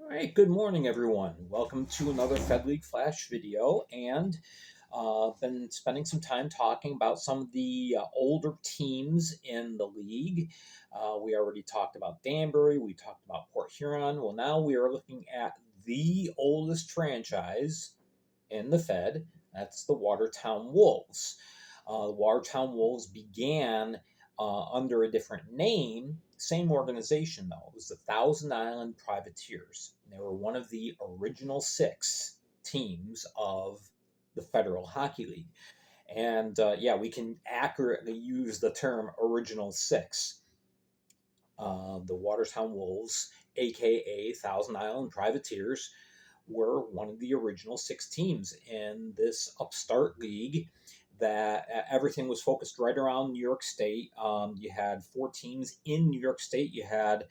All right, good morning, everyone. Welcome to another Fed League Flash video, and been spending some time talking about some of the older teams in the league. We already talked about Danbury, we talked about Port Huron. Well, now we are looking at the oldest franchise in the Fed. That's the Watertown Wolves. The Watertown Wolves began under a different name, same organization though. It was the Thousand Island Privateers. They were one of the original six teams of the Federal Hockey League. And yeah, we can accurately use the term original six. The Watertown Wolves, aka Thousand Island Privateers, were one of the original six teams in this upstart league that everything was focused right around New York State. You had four teams in New York State. You had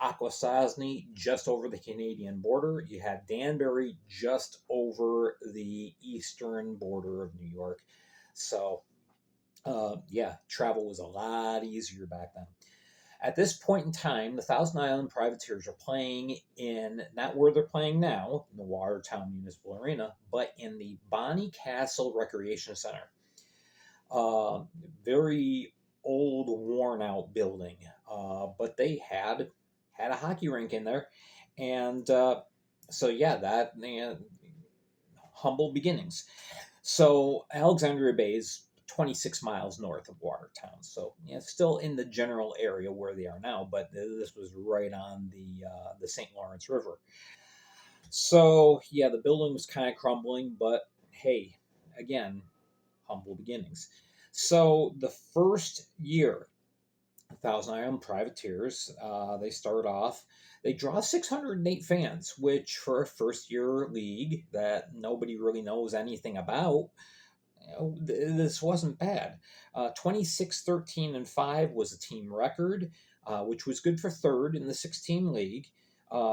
Akwesasne just over the Canadian border. You had Danbury just over the eastern border of New York. So, yeah, travel was a lot easier back then. At this point in time, the Thousand Island Privateers are playing in, not where they're playing now, in the Watertown Municipal Arena, but in the Bonnie Castle Recreation Center. Very old, worn out building, but they had a hockey rink in there. And so, yeah, that humble beginnings. So, Alexandria Bay is 26 miles north of Watertown. So, yeah, still in the general area where they are now, but this was right on the St. Lawrence River. So, yeah, the building was kind of crumbling, but hey, again, humble beginnings. So, the first year, Thousand Island Privateers, they start off. They draw 608 fans, which for a first year league that nobody really knows anything about, this wasn't bad. 26, 13, and 5 was a team record, which was good for third in the 16 league.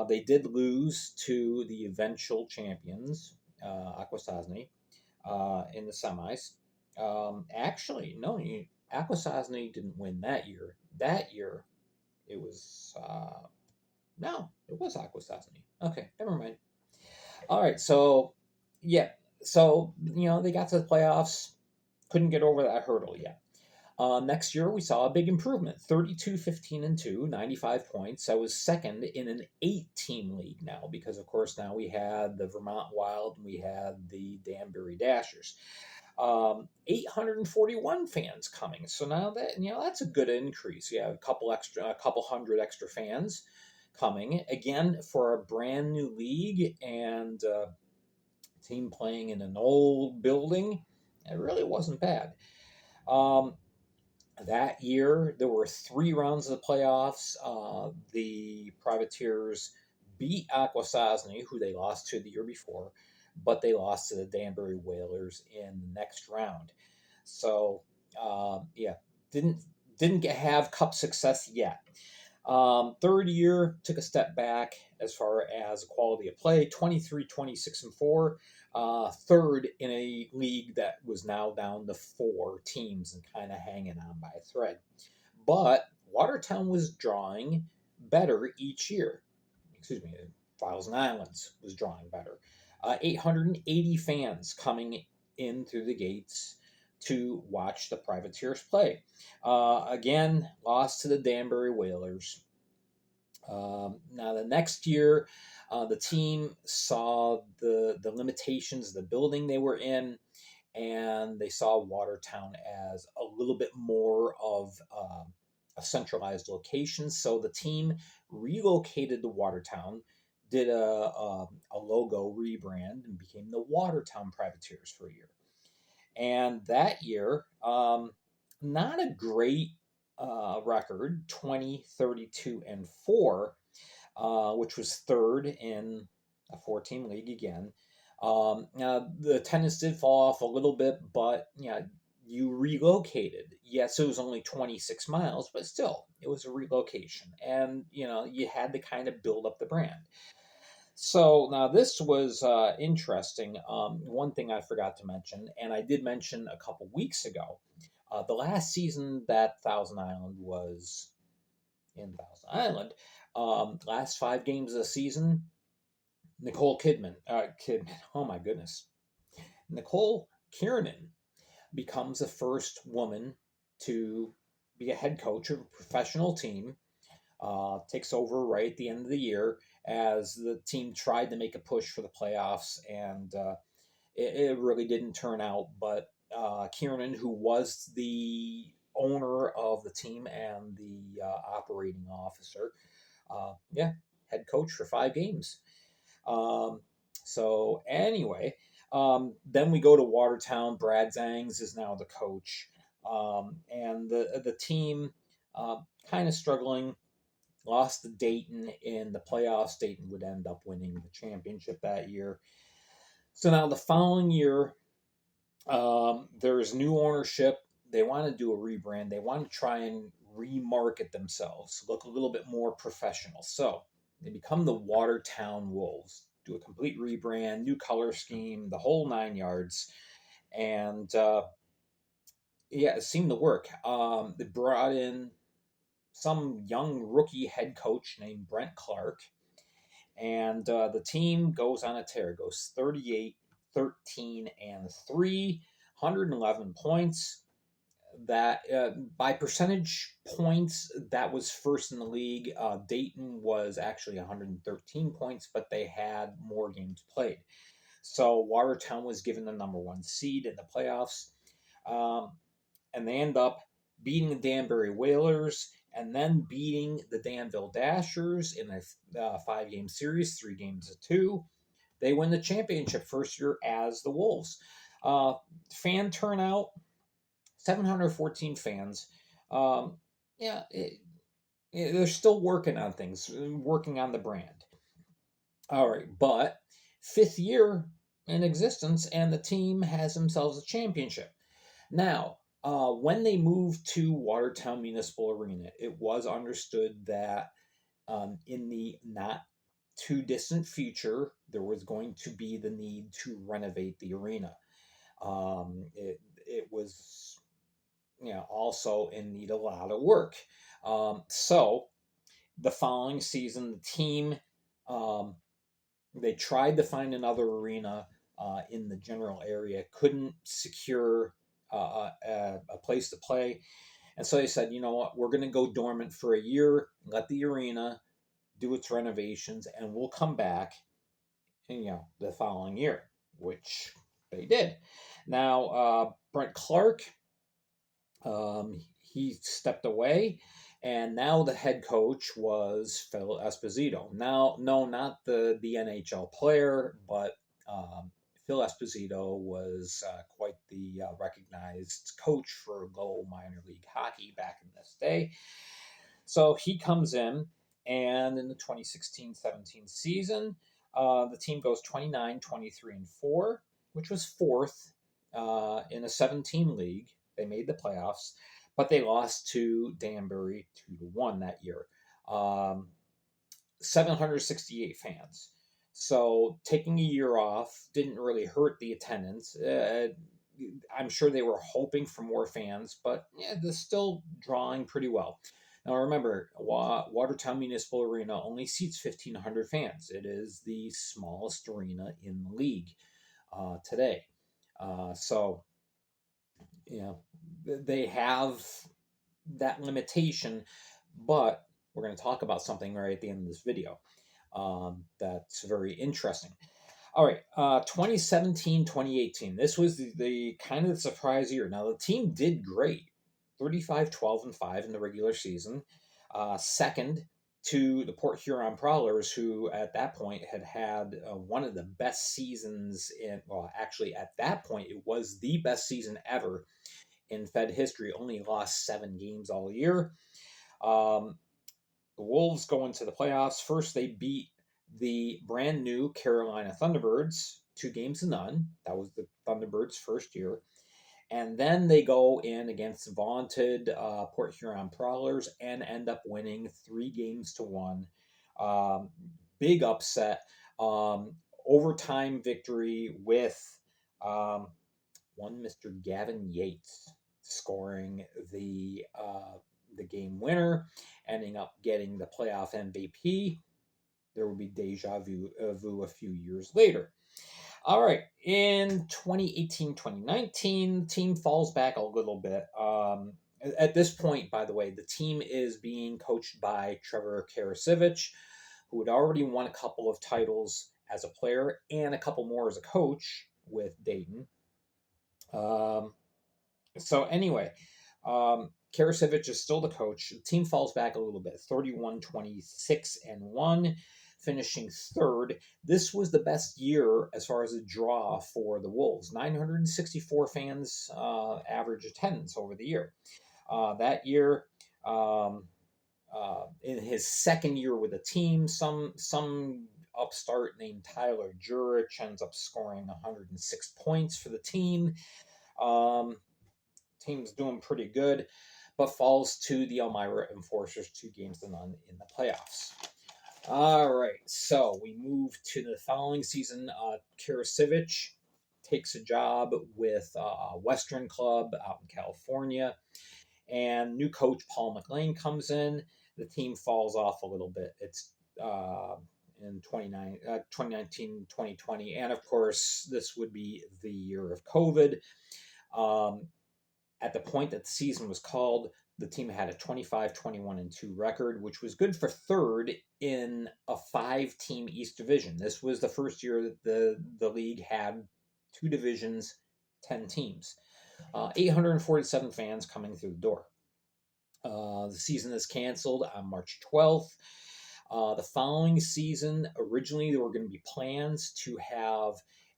They did lose to the eventual champions, Akwesasne, in the semis. Actually, no, Akwesasne didn't win that year. That year, it was no, it was Akwesasne. Okay, never mind. All right, so yeah, so they got to the playoffs, couldn't get over that hurdle yet. Next year, we saw a big improvement 32, 15, and 2, 95 points. I was second in an 8-team league now because, of course, now we had the Vermont Wild and we had the Danbury Dashers. 841 fans coming. So now that's a good increase. You have a couple hundred extra fans coming again for a brand new league and team playing in an old building. It really wasn't bad. That year, there were 3 rounds of the playoffs. The Privateers beat Akwesasne, who they lost to the year before, but they lost to the Danbury Whalers in the next round. So, yeah, didn't have cup success yet. Third year took a step back as far as quality of play 23, 26, and 4. Third in a league that was now down to 4 teams and kind of hanging on by a thread. But Watertown was drawing better each year. Excuse me, Thousand Islands was drawing better. 880 fans coming in through the gates to watch the Privateers play. Again, lost to the Danbury Whalers. Now, the next year, the team saw the limitations of the building they were in, and they saw Watertown as a little bit more of a centralized location. So the team relocated to Watertown, did a logo rebrand, and became the Watertown Privateers for a year. And that year, not a great record 20, 32, and 4, which was third in a 4-team league again. Now, the attendance did fall off a little bit, but you relocated. Yes, it was only 26 miles, but still, it was a relocation. And, you had to kind of build up the brand. So now this was interesting. One thing I forgot to mention, and I did mention a couple weeks ago, the last season that Thousand Island was in Thousand Island, Last 5 games of the season, oh my goodness, Nicole Kiernan becomes the first woman to be a head coach of a professional team. Takes over right at the end of the year as the team tried to make a push for the playoffs, and it really didn't turn out. But Kiernan, who was the owner of the team and the operating officer, yeah, head coach for 5 games. Um, so anyway, then we go to Watertown. Brad Zangs is now the coach, and the team kind of struggling. Lost to Dayton in the playoffs. Dayton would end up winning the championship that year. So now the following year, there's new ownership. They want to do a rebrand. They want to try and remarket themselves, look a little bit more professional. So they become the Watertown Wolves, do a complete rebrand, new color scheme, the whole 9 yards. And yeah, it seemed to work. They brought in some young rookie head coach named Brent Clark, and the team goes on a tear, goes 38, 13, and 3, 111 points. That by percentage points, that was first in the league. Dayton was actually 113 points, but they had more games played. So Watertown was given the number 1 seed in the playoffs. Um, and they end up beating the Danbury Whalers and then beating the Danville Dashers in a 5 game series, 3 games to 2. They win the championship first year as the Wolves. Uh, Fan turnout, 714 fans. Um, yeah, they're still working on things, working on the brand. All right, but 5th year in existence, and the team has themselves a championship. Now, when they moved to Watertown Municipal Arena, it was understood that in the not too distant future, there was going to be the need to renovate the arena. It was, also in need of a lot of work. So the following season, the team um, they tried to find another arena in the general area, couldn't secure a place to play. And so they said, you know what, we're going to go dormant for a year, let the arena do its renovations, and we'll come back, the following year, which they did. Now, Brent Clark, he stepped away, and now the head coach was Phil Esposito. Now, no, not the NHL player, but Phil Esposito was quite the recognized coach for low minor league hockey back in this day. So he comes in, and in the 2016-17 season, the team goes 29, 23, and 4, which was fourth in a 17 league. They made the playoffs, but they lost to Danbury 2-1 that year. 768 fans. So taking a year off didn't really hurt the attendance. I'm sure they were hoping for more fans, but yeah, they're still drawing pretty well. Now remember, Watertown Municipal Arena only seats 1,500 fans. It is the smallest arena in the league today. So, they have that limitation, but we're going to talk about something right at the end of this video that's very interesting. All right, 2017, 2018. This was the kind of surprise year. Now, the team did great, 35, 12, and 5 in the regular season. Second to the Port Huron Prowlers, who at that point had one of the best seasons actually at that point, it was the best season ever in Fed history. Only lost 7 games all year. The Wolves go into the playoffs. First, they beat the brand new Carolina Thunderbirds 2 games to 0. That was the Thunderbirds' first year. And then they go in against vaunted Port Huron Prowlers and end up winning 3 games to 1. Big upset. Overtime victory with one Mr. Gavin Yates scoring the the game winner, ending up getting the playoff MVP. There will be deja vu a few years later. All right, in 2018, 2019, the team falls back a little bit. At this point, by the way, the team is being coached by Trevor Karasevich, who had already won a couple of titles as a player and a couple more as a coach with Dayton. Um, so anyway, Karasevich is still the coach. The team falls back a little bit, 31-26-1, finishing third. This was the best year as far as a draw for the Wolves. 964 fans average attendance over the year. That year, um, in his second year with the team, some upstart named Tyler Jurich ends up scoring 106 points for the team. Um, Team's doing pretty good, but falls to the Elmira Enforcers 2-0 in the playoffs. All right, so we move to the following season. Karasevich takes a job with a Western club out in California, and new coach Paul McLean comes in. The team falls off a little bit. It's in 2019, 2020, and of course, this would be the year of COVID. At the point that the season was called, the team had a 25-21-2 record, which was good for third in a 5-team East Division. This was the first year that the league had 2 divisions, 10 teams. 847 fans coming through the door. The season is canceled on March 12th. The following season, originally there were going to be plans to have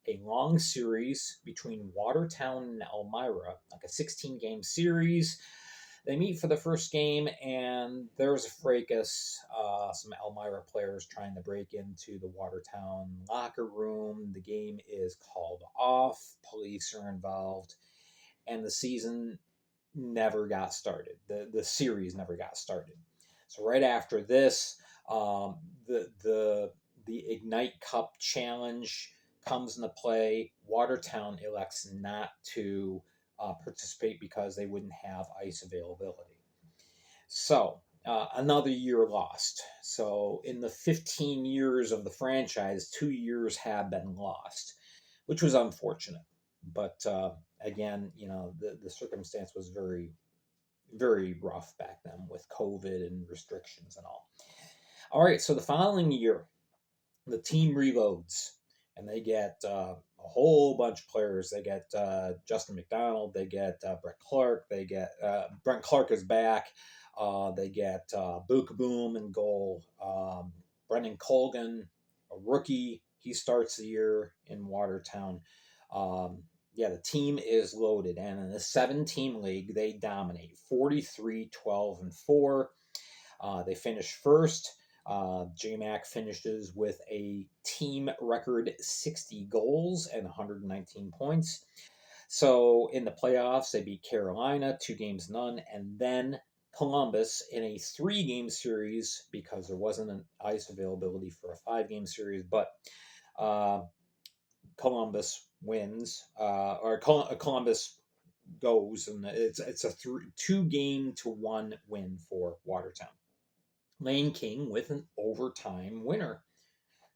a long series between Watertown and Elmira, like a 16-game series. They meet for the first game, and there's a fracas. Some Elmira players trying to break into the Watertown locker room. The game is called off. Police are involved, and the season never got started. The series never got started. So right after this, the Ignite Cup Challenge comes into play. Watertown elects not to participate because they wouldn't have ice availability. So another year lost. So in the 15 years of the franchise, 2 years have been lost, which was unfortunate. But again, the circumstance was very, very rough back then with COVID and restrictions and all. All right, so the following year, the team reloads and they get a whole bunch of players. They get Justin McDonald, they get Brett Clark, they get Brent Clark is back. They get Book Boom in goal. Brendan Colgan, a rookie, he starts the year in Watertown. Yeah, the team is loaded, and in the 7-team league, they dominate 43-12-4. They finish first. JMac finishes with a team record 60 goals and 119 points. So in the playoffs, they beat Carolina 2-0, and then Columbus in a 3-game series because there wasn't an ice availability for a 5-game series, but Columbus wins, or Columbus goes, and it's a 2-1 win for Watertown. Lane King with an overtime winner.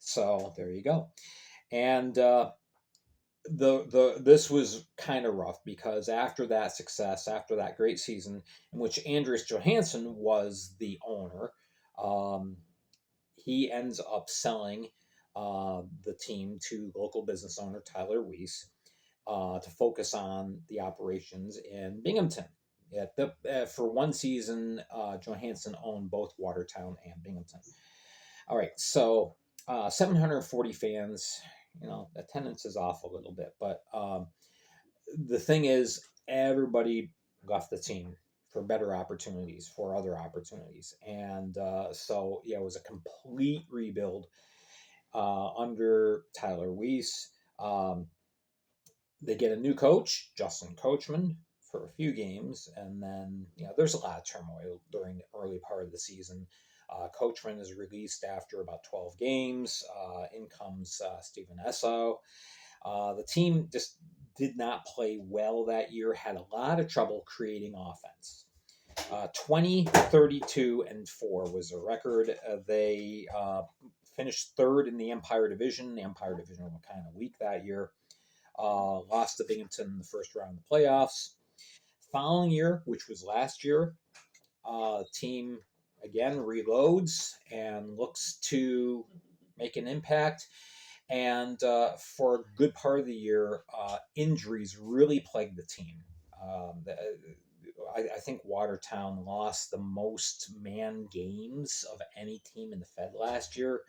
So there you go. And this was kind of rough because after that success, after that great season in which Andreas Johansson was the owner, he ends up selling the team to local business owner Tyler Weiss to focus on the operations in Binghamton. For one season, Johansson owned both Watertown and Binghamton. All right, so 740 fans. Attendance is off a little bit, but the thing is, everybody left the team for better opportunities, for other opportunities, and so yeah, it was a complete rebuild under Tyler Weiss. They get a new coach, Justin Coachman, for a few games, and then there's a lot of turmoil during the early part of the season. Coachman is released after about 12 games. In comes Stephen Esso. The team just did not play well that year, had a lot of trouble creating offense. 20, 32, and 4 was their record. They finished third in the Empire Division. The Empire Division was kind of weak that year. Lost to Binghamton in the first round of the playoffs. Following year, which was last year, team again reloads and looks to make an impact. And for a good part of the year, injuries really plagued the team. I think Watertown lost the most man games of any team in the Fed last year.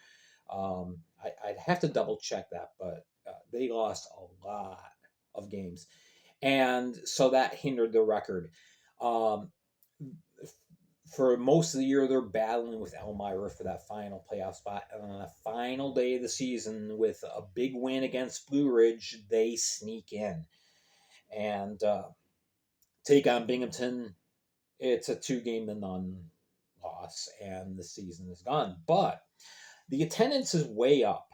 I'd have to double check that, but they lost a lot of games. And so that hindered the record. Um, for most of the year, they're battling with Elmira for that final playoff spot. And on the final day of the season, with a big win against Blue Ridge, they sneak in and take on Binghamton. It's a 2-game-to-none loss, and the season is gone. But the attendance is way up,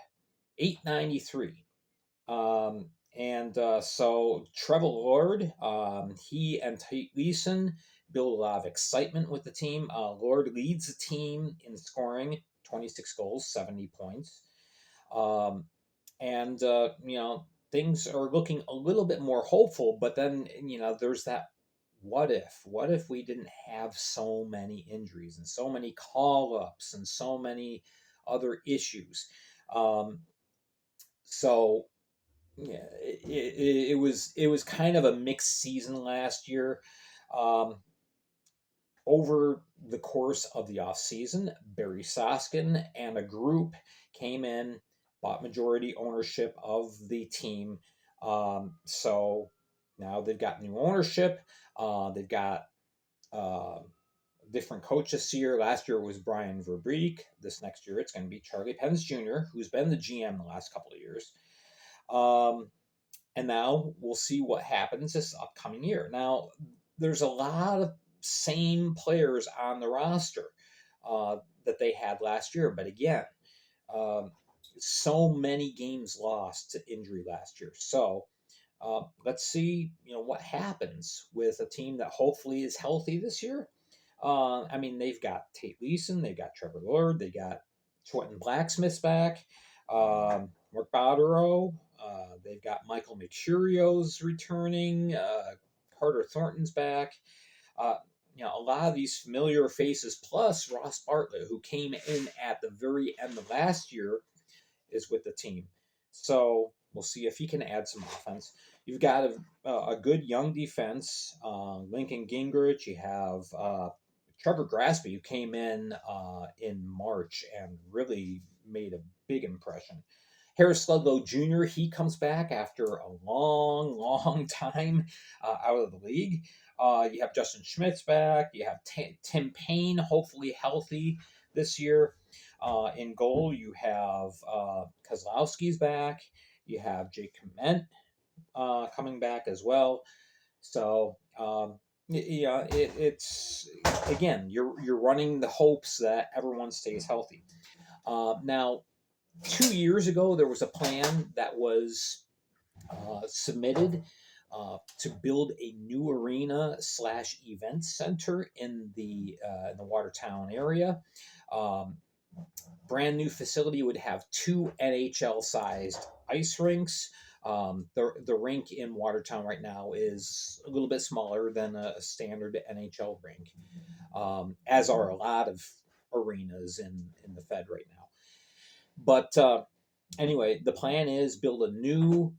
893. And so Trevor Lord, he and Tate Leeson build a lot of excitement with the team. Lord leads the team in scoring, 26 goals, 70 points. And things are looking a little bit more hopeful, but then, there's that what if? What if we didn't have so many injuries and so many call ups and so many other issues? So yeah, it was kind of a mixed season last year. Um, Over the course of the off season, Barry Soskin and a group came in, bought majority ownership of the team. So now they've got new ownership. They've got uh, different coach this year. Last year it was Brian Verbeek. This next year it's going to be Charlie Pence Jr., who's been the GM the last couple of years. And now we'll see what happens this upcoming year. Now, there's a lot of same players on the roster that they had last year, but again, um, so many games lost to injury last year. So let's see, what happens with a team that hopefully is healthy this year. I mean, they've got Tate Leeson, they've got Trevor Lord, they got Trenton Blacksmith's back, Mark Botterill, they've got Michael Mercurio's returning, Carter Thornton's back. Uh, a lot of these familiar faces, plus Ross Bartlett, who came in at the very end of last year, is with the team. So we'll see if he can add some offense. You've got a good young defense, Lincoln Gingrich. You have Trevor Graspy, who came in March and really made a big impression. Harris Ludlow Jr., he comes back after a long, long time out of the league. You have Justin Schmidt's back. You have Tim Payne, hopefully healthy this year. In goal, you have Kozlowski's back. You have Jake Clement coming back as well. So yeah, it's again you're running the hopes that everyone stays healthy. Now, 2 years ago, there was a plan that was submitted to build a new arena / event center in the Watertown area. Brand new facility would have 2 NHL sized ice rinks. The rink in Watertown right now is a little bit smaller than a standard NHL rink, as are a lot of arenas in the Fed right now. But anyway, the plan is build a new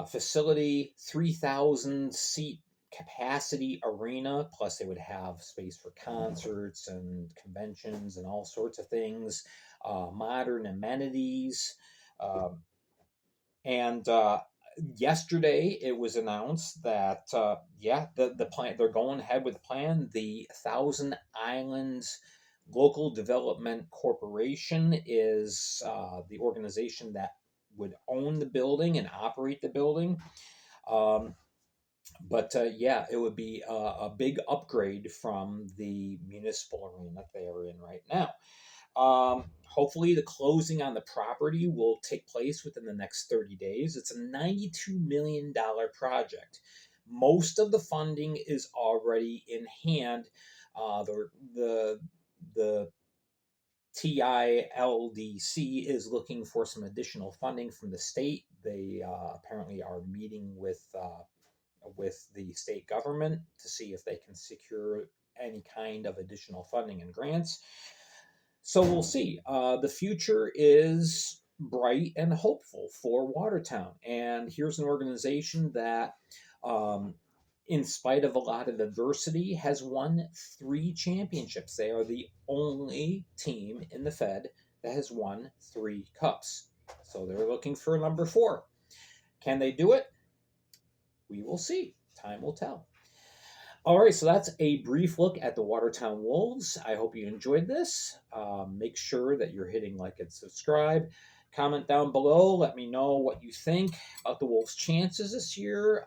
facility, 3,000 seat capacity arena, plus they would have space for concerts and conventions and all sorts of things, modern amenities. And yesterday it was announced that, the plan, they're going ahead with the plan. The Thousand Islands Local Development Corporation is the organization that would own the building and operate the building. But it would be a big upgrade from the municipal arena they are in right now. Hopefully, the closing on the property will take place within the next 30 days. It's a $92 million project. Most of the funding is already in hand. The TILDC is looking for some additional funding from the state. They apparently are meeting with the state government to see if they can secure any kind of additional funding and grants. So we'll see. The future is bright and hopeful for Watertown. And here's an organization that, um, in spite of a lot of adversity, has won 3 championships. They are the only team in the Fed that has won 3 cups. So they're looking for number 4. Can they do it? We will see. Time will tell. All right, so that's a brief look at the Watertown Wolves. I hope you enjoyed this. Make sure that you're hitting like and subscribe. Comment down below. Let me know what you think about the Wolves' chances this year.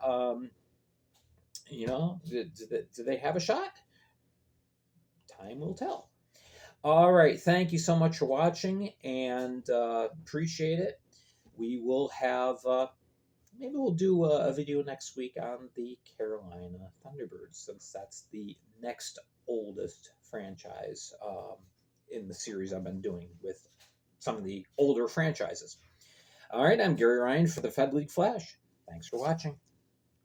Do they have a shot? Time will tell. All right, thank you so much for watching, and appreciate it. We will have maybe we'll do a video next week on the Carolina Thunderbirds, since that's the next oldest franchise in the series I've been doing with some of the older franchises. All right, I'm Gary Ryan for the Fed League Flash. Thanks for watching.